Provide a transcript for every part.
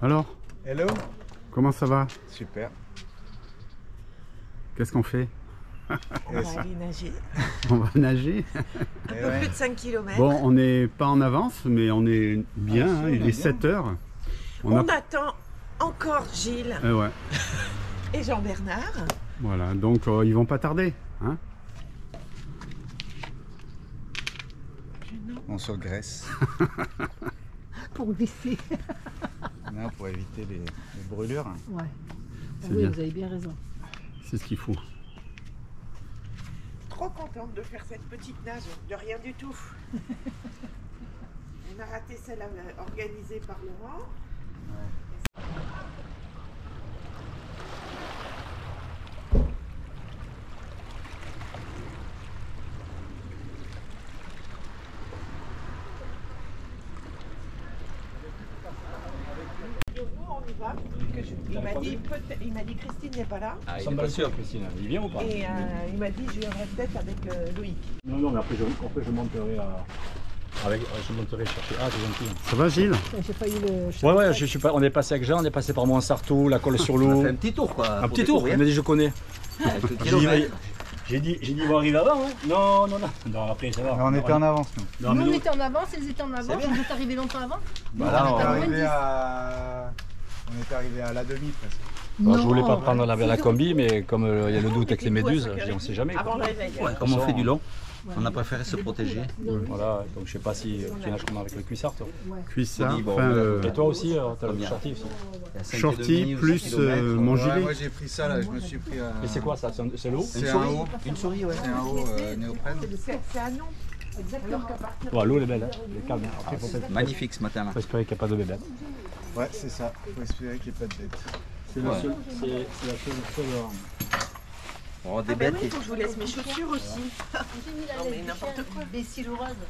Alors, Hello. comment ça va? Super. Qu'est-ce qu'on fait? On va aller nager. On va nager. Un peu plus de 5 km. Bon, on n'est pas en avance, mais on est bien, hein, il est 7 heures. On attend encore Gilles Ouais. et Jean-Bernard. Voilà, donc ils vont pas tarder. Hein. On se graisse. Pour glisser. Non, pour éviter les brûlures. Ouais. C'est Oui, bien. vous avez bien raison. C'est ce qu'il faut. Trop contente de faire cette petite nage, de rien du tout. On a raté celle organisée par Laurent. Il m'a dit Christine n'est pas là. Ah, il est pas sûr, Christine. Il vient ou pas? Et il m'a dit je viendrai peut-être avec Loïc. Non, non, mais après je monterai je monterai chercher. Ah, c'est gentil. Ça va, Gilles? J'ai pas eu le... Ouais, ouais, je suis pas. On est passé avec Jean, on est passé par Montsartou, la Colle-sur-Loup. On a fait un petit tour quoi. Un petit tour, il m'a dit je connais. J'ai dit ils vont arriver avant, hein? Non, non, non. Non, après ça va. On était en avance, nous. Non, mais Nous on nous- était en avance, ils étaient en avance, vous êtes arrivés longtemps avant. Bah là, on on est est à moins arrivé 10. à... On était arrivé à la demi presque. Bon, je voulais pas prendre la combi, mais comme il y a le doute avec les méduses, je dis, on sait jamais. Avant Quoi. le réveil. Ouais, comme on fait du long, on a préféré se protéger. Voilà, donc je sais pas si tu nages comment avec le cuissard, toi. Cuissard, Oui, bon, enfin, Et toi aussi, t'as le Bien. shorty aussi. Il y a 5,5 shorty ou plus 6 kilomètres. mon Ouais, gilet. moi j'ai pris ça là, je me suis pris à... Et c'est quoi ça? C'est l'eau? C'est un haut. Une souris, ouais. C'est un haut néoprène. C'est un nom. Exactement. Ouais, l'eau elle est belle, hein. Elle est calme. Hein. Après, Magnifique ce matin là. faut espérer qu'il n'y a pas de bébé. Ouais, c'est ça. Faut espérer qu'il n'y ait pas de bête. C'est Ouais. c'est la seule. Oh, des Ah ben bêtes. oui, il faut que je vous laisse mes chaussures aussi. J'ai mis la Non, mais laine n'importe du chien, quoi. des stylos roses.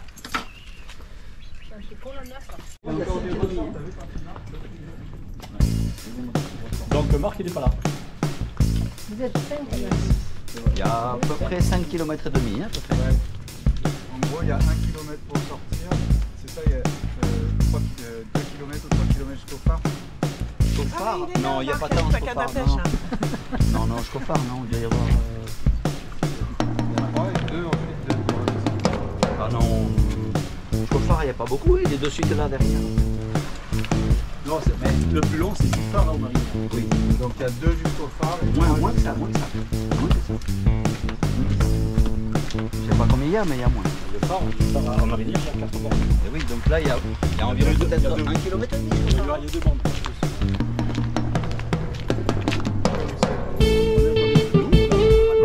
C'est con la neuf là. Donc Marc il est pas là. Vous êtes 5 Il y a à peu près 5 km et demi, hein, à peu près. En gros, il y a 1 km pour sortir. C'est ça, il y a 2 km ou 3 km jusqu'au phare. Jusqu'au Ah, phare? il est là, Non, il n'y a pas Marc, tant avec sa jusqu'au canne à phare. pêche, Non, non, jusqu'au phare, non. Il doit y avoir. Il y en a 3 et 2 ensuite. Ah non. Jusqu'au phare, il n'y a pas beaucoup. Il est de suite là derrière. Non, mais le plus long c'est du phare là au Marie. Oui. Donc il y a 2 jusqu'au phare. Et Moins que ça, moins que ça. Moins que ça. Je sais pas combien il y a, mais il y a moins. Le phare en Marigny, il y a 4 bandes. Et oui, donc là, il y a environ peut-être 1 km et demi. Il y a 2 bandes.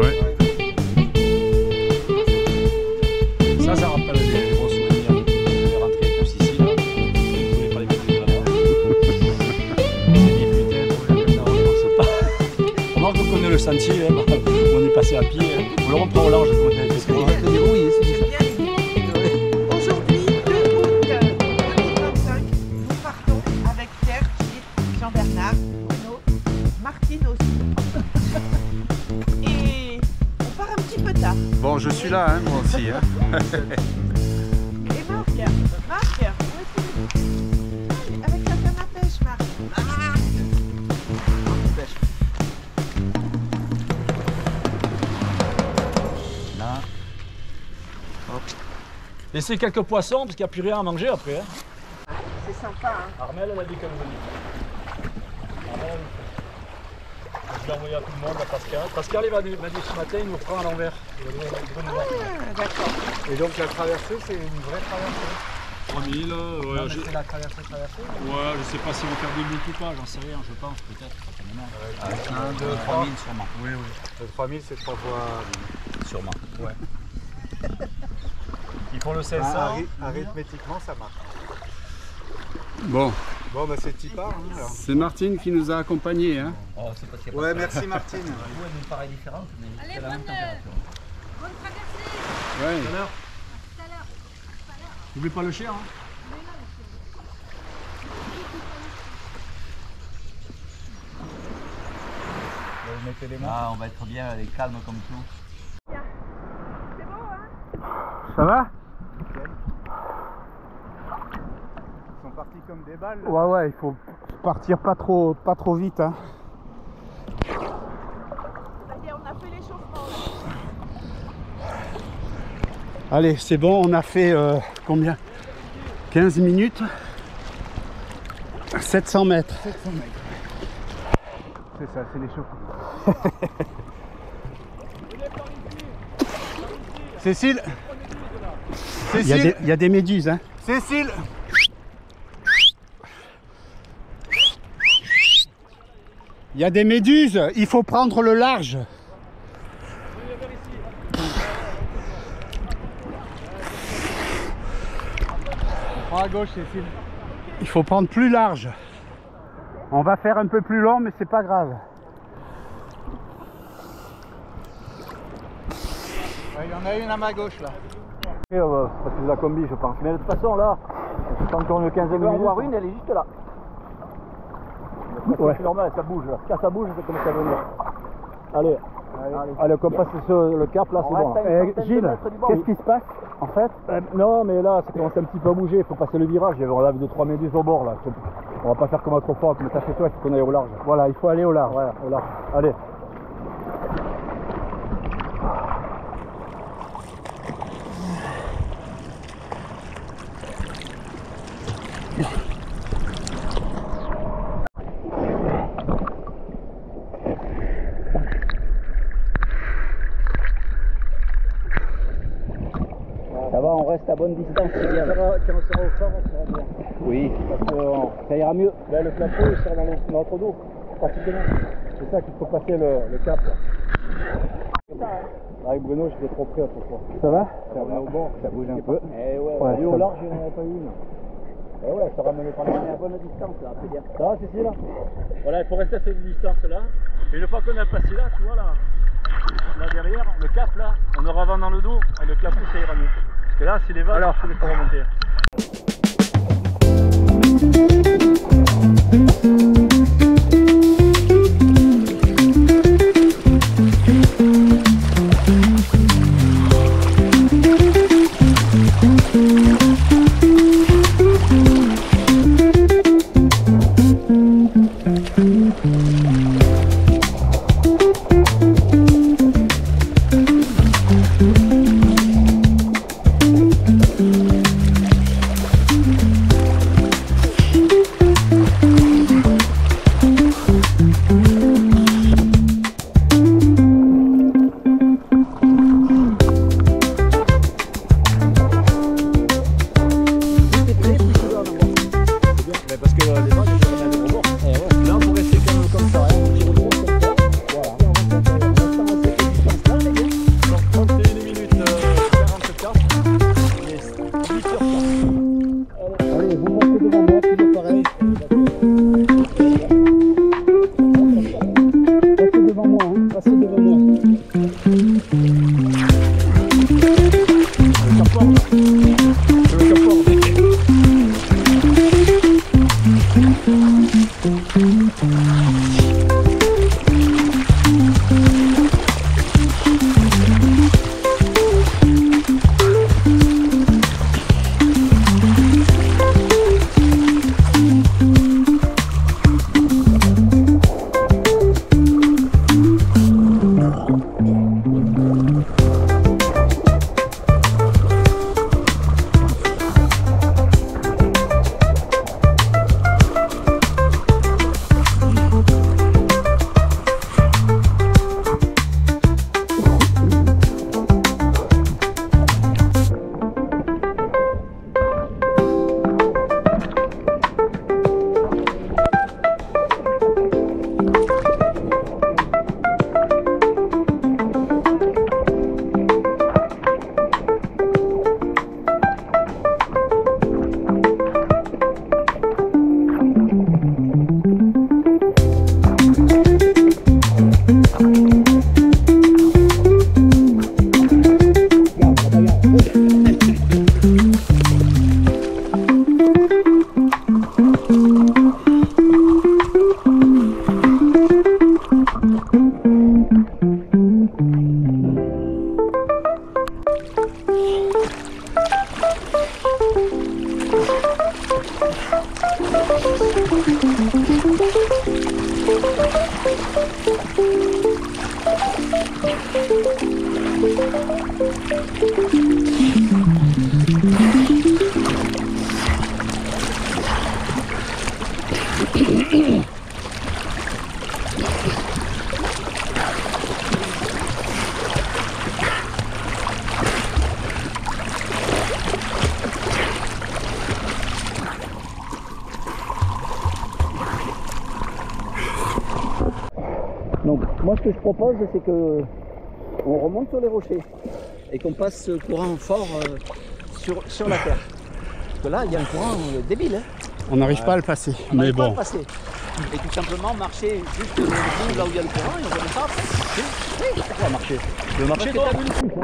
Ouais. Ça rappelle les bons souvenirs. On est rentrés tous ici là. On voulait pas les méduses là-bas. On s'est dit putain, on pense pas. Remarque qu'on connaît le sentier, hein. On est passé à pied. On le reprend au large comme on avait fait. Oui, c'est ça. J'aime bien l'idée. Aujourd'hui, 2 août 2025, nous partons avec Pierre, Gilles, Jean-Bernard, Bruno, Martine aussi. Et on part un petit peu tard. Bon, je suis là, hein, moi aussi. Hein. Et Marc, où est-ce qu'il est? Avec sa canne à pêche, Marc. Là. Hop. Laissez quelques poissons parce qu'il n'y a plus rien à manger après. Hein. C'est sympa, hein. Armel, elle a dit qu'elle venait. Armel, elle je l'ai envoyé à tout le monde, à Pascal. Pascal, il m'a dit ce matin, il nous prend à l'envers. Ah, d'accord. Et donc la traversée, c'est une vraie traversée. 3000, ouais, C'est la traversée. ouais, je sais pas si vous perdez le but ou pas, j'en sais rien, je pense, peut-être. 1, 2, 3 000 sûrement. Oui, oui. Le 3000, c'est 3 fois... Sûrement. Ils font le 500. Arithmétiquement, ça marche. Bon, Bon, bah c'est Tipar. Hein, alors. c'est Martine qui nous a accompagnés. Hein. Oh, c'est parce qu'il y a Ouais, pas merci Martine. de... L'eau, elle nous paraît différente, mais c'est la même température. Bonne traversée. Ouais. Tout à l'heure. N'oublie pas le chien. Hein. Vous mettez les mains. Ah, on va être bien, elle est calme comme tout. C'est beau, hein? Ça va? Ils sont partis comme des balles. Là. Ouais, ouais, il faut partir pas trop vite. Hein. Ça y est, on a fait l'échauffement. Allez, c'est bon, on a fait combien? 15 minutes. 700 mètres. 700 mètres. C'est ça, c'est l'échauffement. Cécile, il y a des méduses. Hein. Cécile, Il y a des méduses, il faut prendre le large. prends à gauche, Cécile. Il faut prendre plus large. On va faire un peu plus long, mais c'est pas grave. Ouais, il y en a une à ma gauche là. Parce que la combi, je pense. Mais de toute façon, là, c'est encore une 15 minutes. On voit une, elle est juste là. Ouais. C'est normal, ça bouge là. Quand ça bouge, ça commence à venir. Allez, allez, comme passe sur le cap là, c'est bon. Gilles, qu'est-ce qui se passe en fait? Non, mais là, ça commence un petit peu à bouger. Il faut passer le virage. On a 2-3 méduses au bord là. On va pas faire comme autrefois, comme t'as fait toi, il faut qu'on aille au large. Voilà, il faut aller au large. Voilà, au large. Allez. Ça va, on reste à bonne distance, c'est bien. Quand on sera au fort, on sera bien. Oui, parce que ça ira mieux. Là, le plateau, il sera dans notre dos, pratiquement. C'est ça qu'il faut passer le cap. Là. Avec Bruno, j'étais trop près autrefois. Ça va? Ça va au bord, ça bouge un peu. Eh ouais, Ouais, lui ça au va. large, il n'y en avait pas eu une. Eh ouais, ça ramène pas mal. À bonne distance, là, c'est bien. Ça va, Cécile? Voilà, il faut rester à cette distance-là. Et une fois qu'on a passé là, tu vois, là derrière, le cap, là, on aura vent dans le dos, et le clapot, ça ira mieux. Parce que là, c'est les vagues, alors, il faut les faire remonter. Moi, ce que je propose, c'est que on remonte sur les rochers et qu'on passe ce courant fort sur la terre. Parce que là, il y a un courant débile. Hein. On n'arrive pas à le passer. On Mais n'arrive pas à bon. le passer. Et tout simplement marcher juste au bout là où il y a le courant et on remet ça après. Oui, on va marcher. Tu veux marcher toi?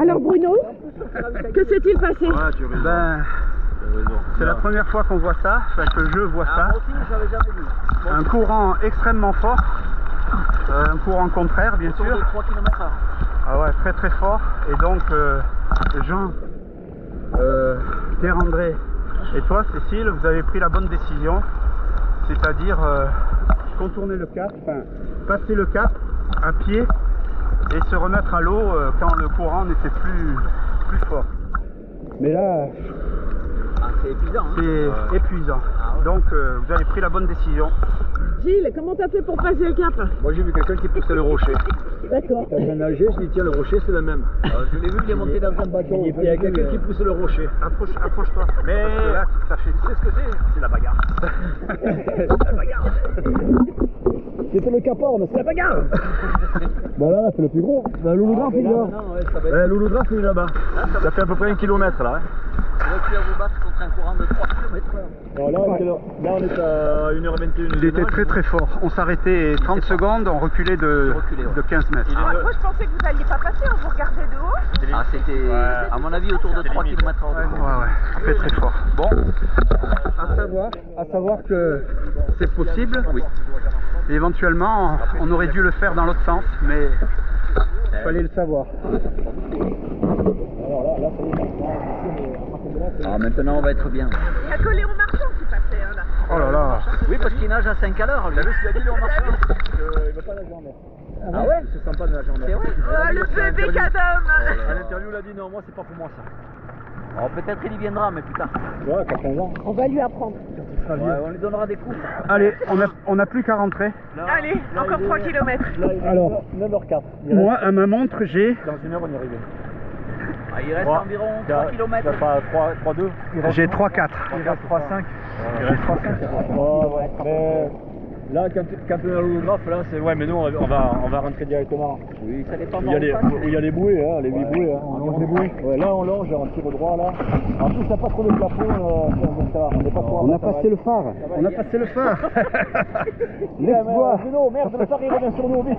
Alors Bruno, que s'est-il passé? Ben, c'est la première fois qu'on voit ça, enfin que je vois ça. Moi aussi, je l'avais jamais vu. Un courant extrêmement fort, un courant contraire bien Autour sûr. de 3 km/h. Ah ouais, très très fort. Et donc Jean, Pierre-André et toi Cécile, vous avez pris la bonne décision, c'est-à-dire contourner le cap, enfin passer le cap à pied et se remettre à l'eau quand le courant n'était plus fort. Mais là, C'est épuisant. Hein. c'est épuisant. Donc vous avez pris la bonne décision. Gilles, comment t'as fait pour passer le cap? Moi j'ai vu quelqu'un qui poussait le rocher. D'accord. Quand j'ai nagé, je dis tiens le rocher c'est le même. Je l'ai vu, il est monté dans un bateau. Il y a quelqu'un qui pousse le rocher. Approche-toi. Mais Parce que là, ça fait... tu sais ce que c'est? C'est la bagarre. C'est la bagarre. C'était le capor, mais c'est la bagarre. Bah là, c'est le plus gros. La Loulougraphe il est là. La Loulougraphe il est là-bas. Ça fait à peu près 1 km là. Hein. Vous pouvez vous battre contre un courant de 3 km/h. Alors là, on est à 1h21. Il était très très fort. On s'arrêtait 30 secondes, on reculait de 15 mètres. Moi je pensais que vous alliez pas passer, on vous regardait de haut. Ah, c'était à mon avis autour de 3 km/h. Ouais, très très fort. Bon, à savoir que c'est possible. Oui. Et éventuellement, on aurait dû le faire dans l'autre sens, mais il fallait le savoir. Alors maintenant on va être bien. Il y a que Léon Marchand qui passait là. Oh là là. Oui, parce qu'il nage à 5 à l'heure. T'as vu ce qu'il a dit Léon Marchand? Il veut pas nager en mer. Ah ouais? Il se sent pas de nager en mer. C'est vrai? Oh, le bébé qu'Adam. À l'interview il a dit non moi c'est pas pour moi ça. Alors peut-être il y viendra, mais plus tard. Ouais, 15 ans. On va lui apprendre. Ouais, on lui donnera des coups. Allez, on a plus qu'à rentrer. Allez, encore 3 km. Alors, 9h04. moi, à ma montre, j'ai Dans 1 heure on y arrive. Ah, il reste environ 3 km. T'as pas 3-2. j'ai 3-4. Il reste 3-5. Il reste 3-5. Ouais. Mais là, quand on est à l'holographe, là, c'est. Ouais, mais nous, on va rentrer directement. Oui, ça dépend. Où il y a les bouées, hein, les 8 bouées. Hein. On longe les bouées. Ouais, là, on longe, on tire droit, là. En plus, il n'y a pas trop de plafond, donc ça va. On n'est pas trop. On a passé le phare. On a passé le phare. Laisse voir. Non, merde, le phare, il revient sur nous, vite.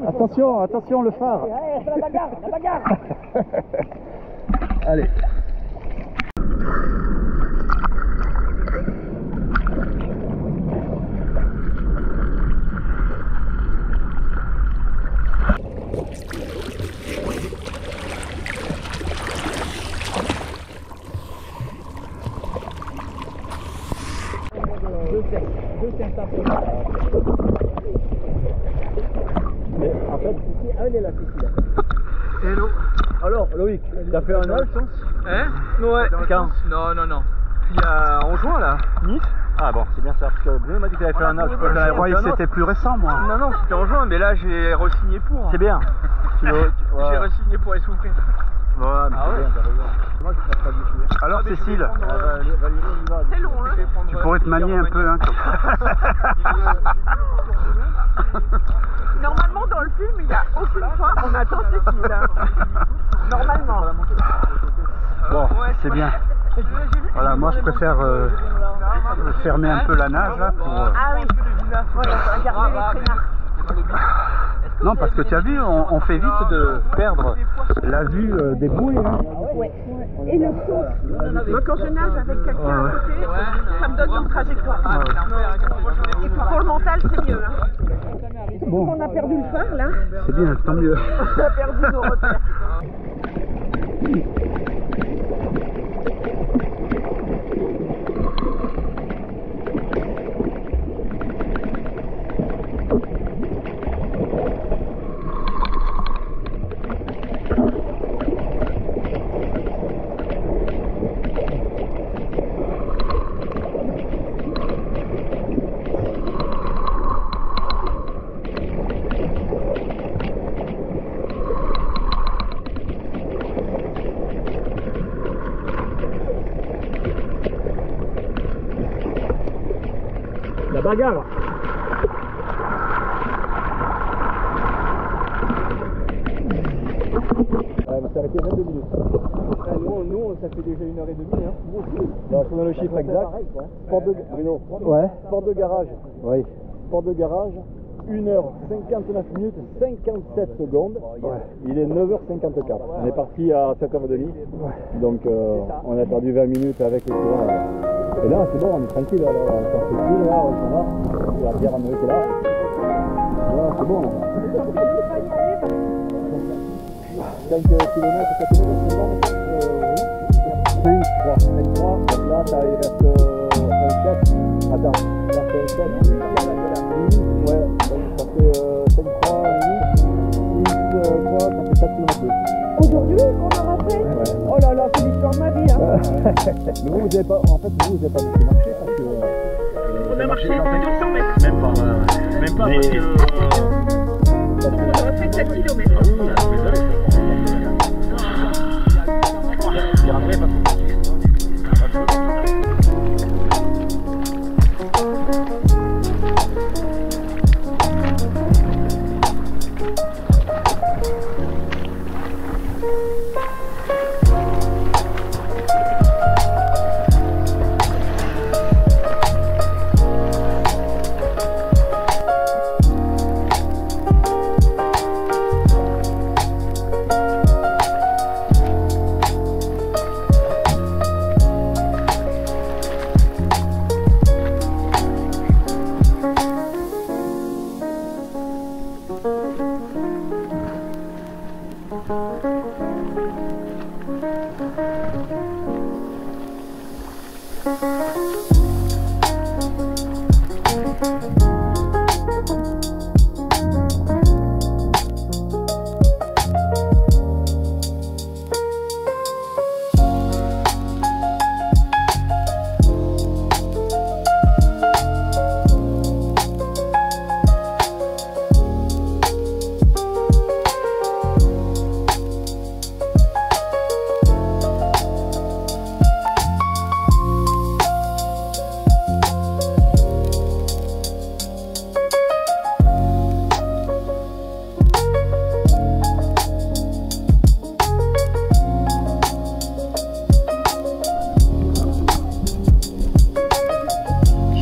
Attention, le phare. C'est la bagarre. Allez. Mais en fait, ici, elle est là, Cécile. Hello. Alors, Loïc, t'as fait un Alps? Hein? Ouais. Quand? Non. Il y a en juin là. Nice? Ah bon, c'est bien ça, parce que Bruno m'a dit que t'avais fait un Alps. Je croyais que c'était plus récent, moi. Non, c'était en juin, mais là j'ai re-signé pour. C'est bien. J'ai re-signé pour essouffler. Ouais, mais c'est bien, t'as raison. Moi, je ne pas du tout. Alors, Cécile, Valérie, on y va. C'est long, hein. tu pourrais te manier un peu, hein, comme ça. Normalement dans le film, il n'y a aucune fois on attend Cécile. Normalement. Bon, c'est bien. Voilà, moi je préfère fermer un peu la nage là pour. Ah oui. Voilà, regardez les traînards. Non, parce que tu as vu, on fait vite de perdre la vue des bouées. Hein. Ouais. Et le saut. Moi quand je nage avec quelqu'un à côté, ça me donne une trajectoire. Et puis pour le mental, c'est mieux. Hein. Bon, On a perdu le phare là. c'est bien, tant mieux. On a perdu nos repères. La bagarre. ça fait déjà 1h30. Hein. Non, je te donne le chiffre exact. Porte de, Bruno. Ouais. Porte de garage. Oui. Porte de garage. 1h59 minutes 57 secondes. Ouais. Il est 9h54. On est parti à 7h30. Ouais. Donc on a perdu 20 minutes avec les courants. Et là c'est bon, on est tranquille. Là, on est tranquille, là, on s'en va. La bière à est là. Là c'est bon. Là. 5 km, 4 km, c'est bon. 5-3. Donc là ça il reste 7. Attends, là c'est 7. Ouais, ça fait 5-3, 8, 3, ça fait 4 km. Aujourd'hui, on aura fait. Ouais. Oh là là, c'est l'histoire de ma vie. Hein. Mais vous n'avez pas, en fait, vous n'avez pas beaucoup marché parce que. On a marché 200 mètres. Même pas parce que. Donc on aura fait 7 km.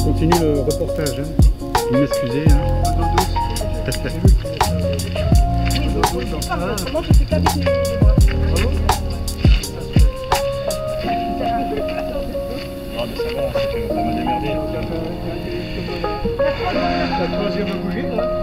Continue le reportage, hein. Vous m'excusez. Hein. Comment je fais qu'avec les bras. Ah, mais ça va, c'est que ça m'a démerdé. La troisième bougie, là.